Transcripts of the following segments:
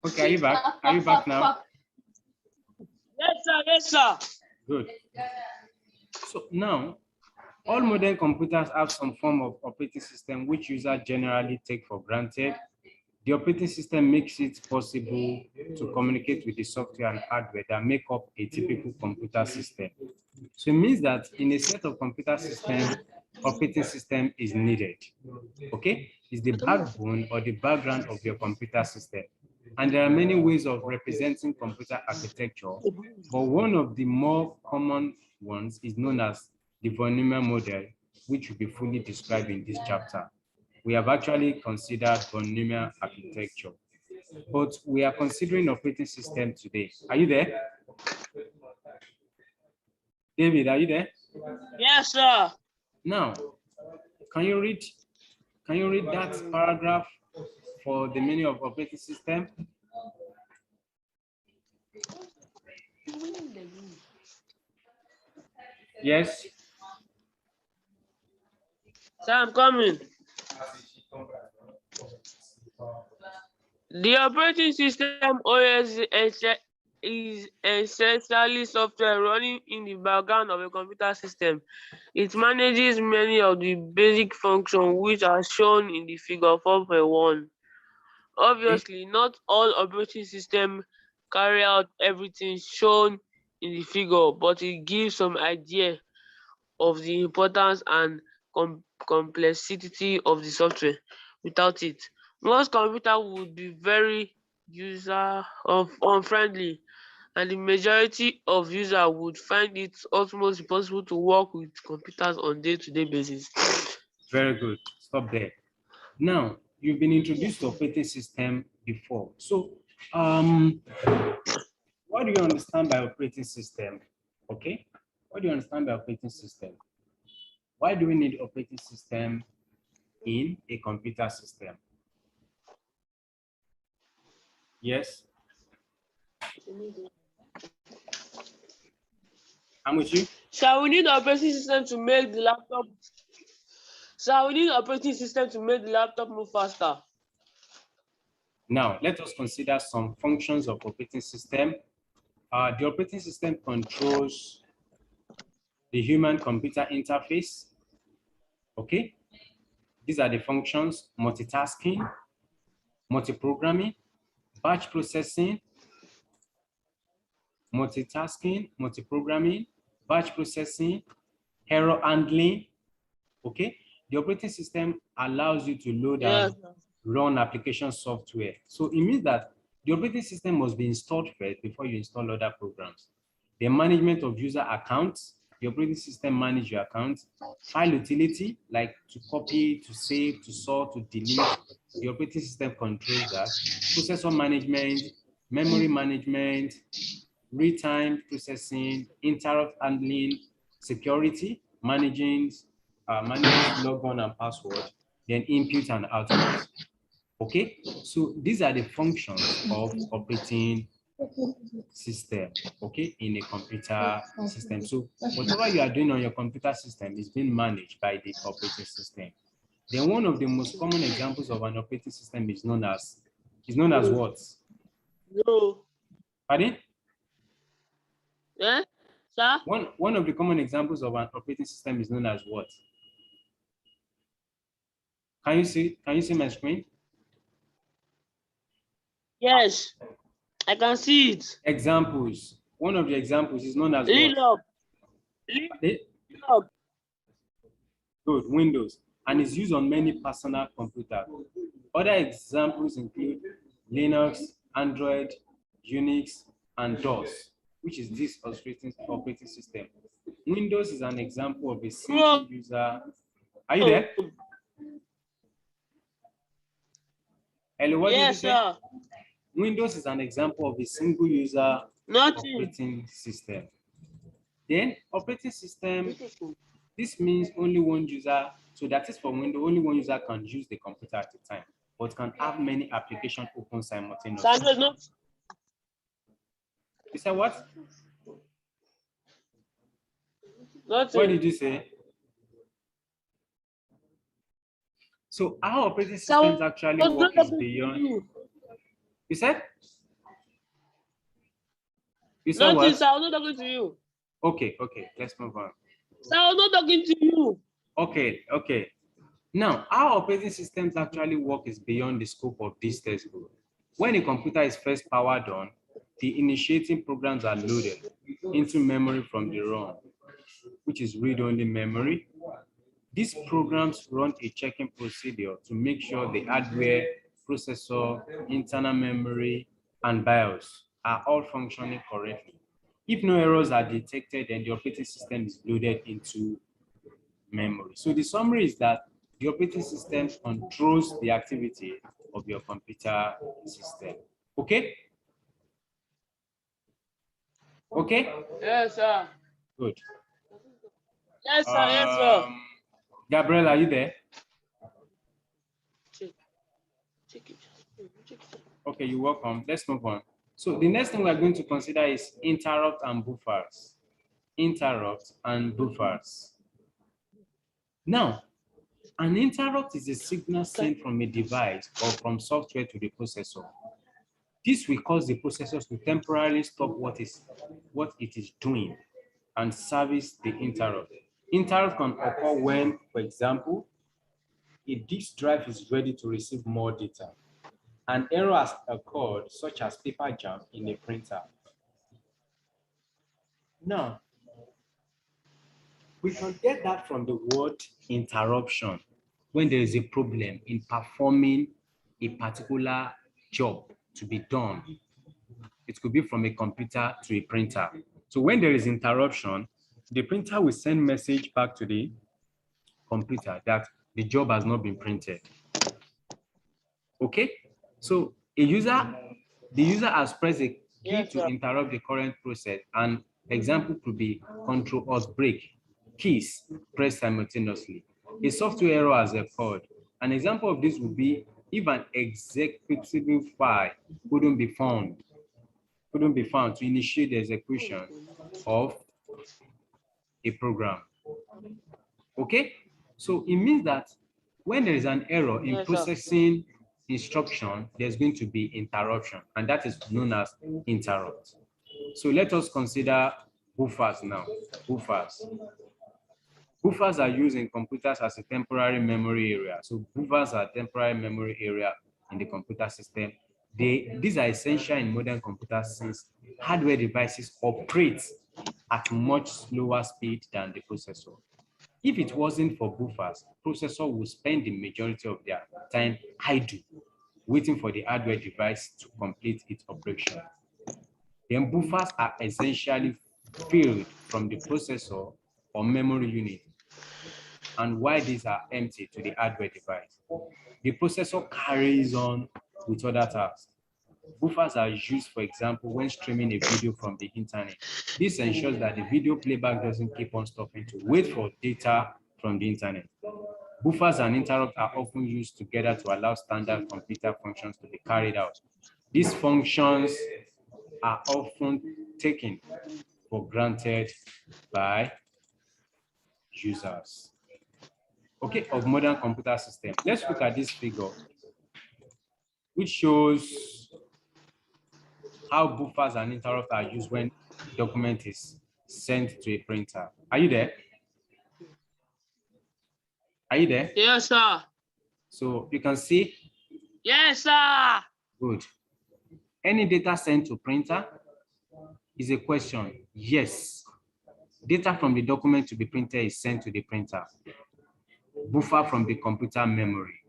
Okay, are you back? Are you back now? Yes, sir. Yes, sir. Good. So now, all modern computers have some form of operating system which users generally take for granted. The operating system makes it possible to communicate with the software and hardware that make up a typical computer system. So it means that in a set of computer systems, operating system is needed. Okay, it's the backbone or the background of your computer system. And there are many ways of representing computer architecture, but one of the more common ones is known as the von Neumann model, which will be fully described in this chapter. We have actually considered von Neumann architecture, but we are considering operating system today. Are you there? David, are you there? Yes, sir. Now, can you read that paragraph for the meaning of operating system? Yes. Sir, I'm coming. The operating system OS is essentially software running in the background of a computer system. It manages many of the basic functions which are shown in the figure 4.1. Obviously, not all operating systems carry out everything shown in the figure, but it gives some idea of the importance and complexity of the software. Without it, most computers would be very unfriendly, and the majority of users would find it almost impossible to work with computers on a day-to-day basis. Very good. Stop there. Now, you've been introduced to operating system before. So, what do you understand by operating system? Okay. What do you understand by operating system? Why do we need operating system in a computer system? Yes. I'm with you. So we need operating system to make the laptop. So we need operating system to make the laptop move faster. Now, let us consider some functions of operating system. The operating system controls the human-computer interface. Okay. These are the functions: multitasking, multiprogramming, batch processing, multiprogramming, batch processing, error handling. Okay, the operating system allows you to load and run application software. So it means that the operating system must be installed first before you install other programs. The management of user accounts, the operating system manages your accounts. File utility, like to copy, to save, to sort, to delete, the operating system controls that. Processor management, memory management, real-time processing, interrupt handling, security, managing logon and password, then input and output. Okay, so these are the functions of operating system, okay, in a computer system. So whatever you are doing on your computer system is being managed by the operating system. Then one of the most common examples of an operating system is known as what? No. Pardon? Yeah, sir? One of the common examples of an operating system is known as what? Can you see my screen? Yes, I can see it. Examples. One of the examples is known as what? Linux. Linux. Good, Windows, and is used on many personal computers. Other examples include Linux, Android, Unix, and DOS, which is this operating system. Windows is an example of a single user. Are you there? Hello, what did you say? Sir. Windows is an example of a single user operating system. Then operating system, this means only one user, so that is for Windows, only one user can use the computer at a time, but can have many applications open simultaneously. You said what? Nothing. What did you say? So our operating systems actually work is beyond. You said? You said Nothing, what? sir. I'm not talking to you. Okay, let's move on. Sir, I'm not talking to you. Okay. Now, our operating systems actually work is beyond the scope of this textbook. When a computer is first powered on, the initiating programs are loaded into memory from the ROM, which is read-only memory. These programs run a checking procedure to make sure the hardware, processor, internal memory, and BIOS are all functioning correctly. If no errors are detected, then the operating system is loaded into memory. So the summary is that the operating system controls the activity of your computer system. Okay? Okay? Yes, sir. Good. Yes, sir. Yes, sir. Gabriel, are you there? Check it. Okay, you're welcome. Let's move on. So the next thing we're going to consider is interrupt and buffers. Interrupt and buffers. Now, an interrupt is a signal sent from a device or from software to the processor. This will cause the processor to temporarily stop what it is doing and service the interrupt. Interrupt can occur when, for example, a disk drive is ready to receive more data. An error has occurred, such as paper jam in a printer. Now, we can get that from the word interruption when there is a problem in performing a particular job to be done. It could be from a computer to a printer. So when there is interruption, the printer will send message back to the computer that the job has not been printed. Okay? So the user has pressed a key to interrupt the current process. An example could be Control Alt Break, keys pressed simultaneously. A software error has occurred. An example of this would be if an executable file couldn't be found to initiate the execution of a program. Okay? So it means that when there is an error in processing instruction, there's going to be interruption, and that is known as interrupt. So let us consider buffers now. Buffers are used in computers as a temporary memory area. So buffers are temporary memory area in the computer system. These are essential in modern computers since hardware devices operate at much slower speed than the processor. If it wasn't for buffers, processor would spend the majority of their time idle, waiting for the hardware device to complete its operation. Then buffers are essentially filled from the processor or memory unit, and while these are empty to the hardware device, the processor carries on with other tasks. Buffers are used, for example, when streaming a video from the internet. This ensures that the video playback doesn't keep on stopping to wait for data from the internet. Buffers and interrupts are often used together to allow standard computer functions to be carried out. These functions are often taken for granted by users. Okay, of modern computer systems. Let's look at this figure, which shows how buffers and interrupts are used when a document is sent to a printer. Are you there? Are you there? Yes, sir. So you can see? Yes, sir. Good. Any data sent to printer is a question. Yes. Data from the document to be printed is sent to the printer. Buffer from the computer memory.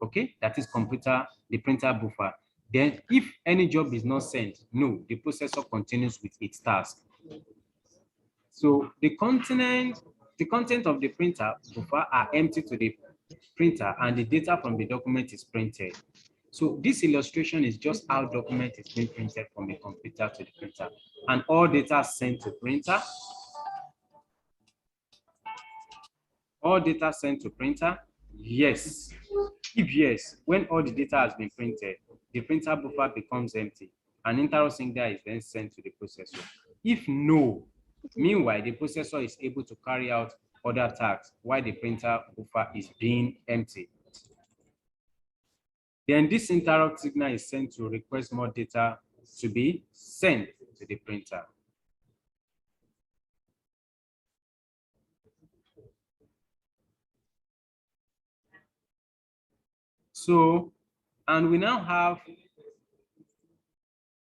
Okay, that is the printer buffer. Then if any job is not sent, no, the processor continues with its task. So the content of the printer buffer are empty to the printer and the data from the document is printed. So this illustration is just how document is being printed from the computer to the printer. And all data sent to printer. All data sent to printer? Yes. If yes, when all the data has been printed, the printer buffer becomes empty. An interrupt signal is then sent to the processor. If no, Meanwhile, the processor is able to carry out other tasks while the printer buffer is being empty. Then this interrupt signal is sent to request more data to be sent to the printer. So, and we now have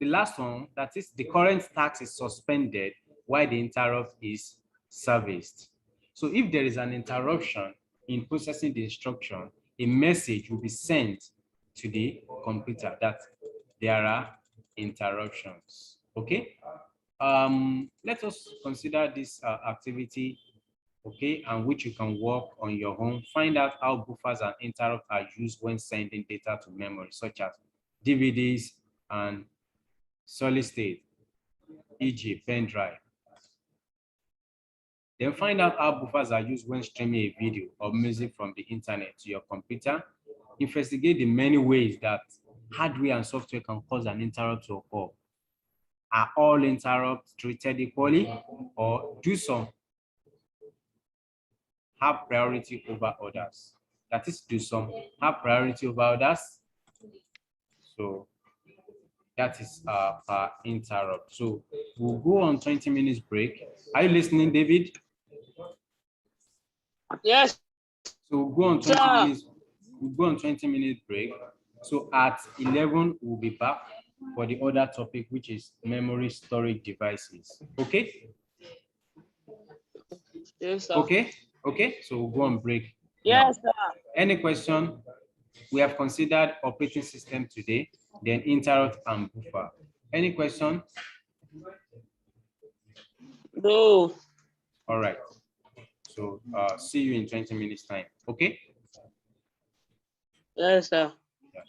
the last one, that is the current task is suspended while the interrupt is serviced. So if there is an interruption in processing the instruction, a message will be sent to the computer that there are interruptions. Okay. Let us consider this activity, okay, and which you can work on your own. Find out how buffers and interrupts are used when sending data to memory, such as DVDs and solid state, e.g. pen drive. Then find out how buffers are used when streaming a video or music from the internet to your computer. Investigate the many ways that hardware and software can cause an interrupt to occur. Are all interrupts treated equally, or do some have priority over others? That is, do some have priority over others? So that is per interrupt. So we'll go on 20 minutes break. Are you listening, David? Yes. So we'll go on 20 minutes. We'll go on 20 minute break. So at 11, we'll be back for the other topic, which is memory storage devices. Okay? Yes, sir. Okay? Okay, so we'll go on break. Yes, now. sir. Any question? We have considered operating system today, then interrupt and buffer. Any question? No. All right. So see you in 20 minutes time. Okay? Yes, sir. Yeah.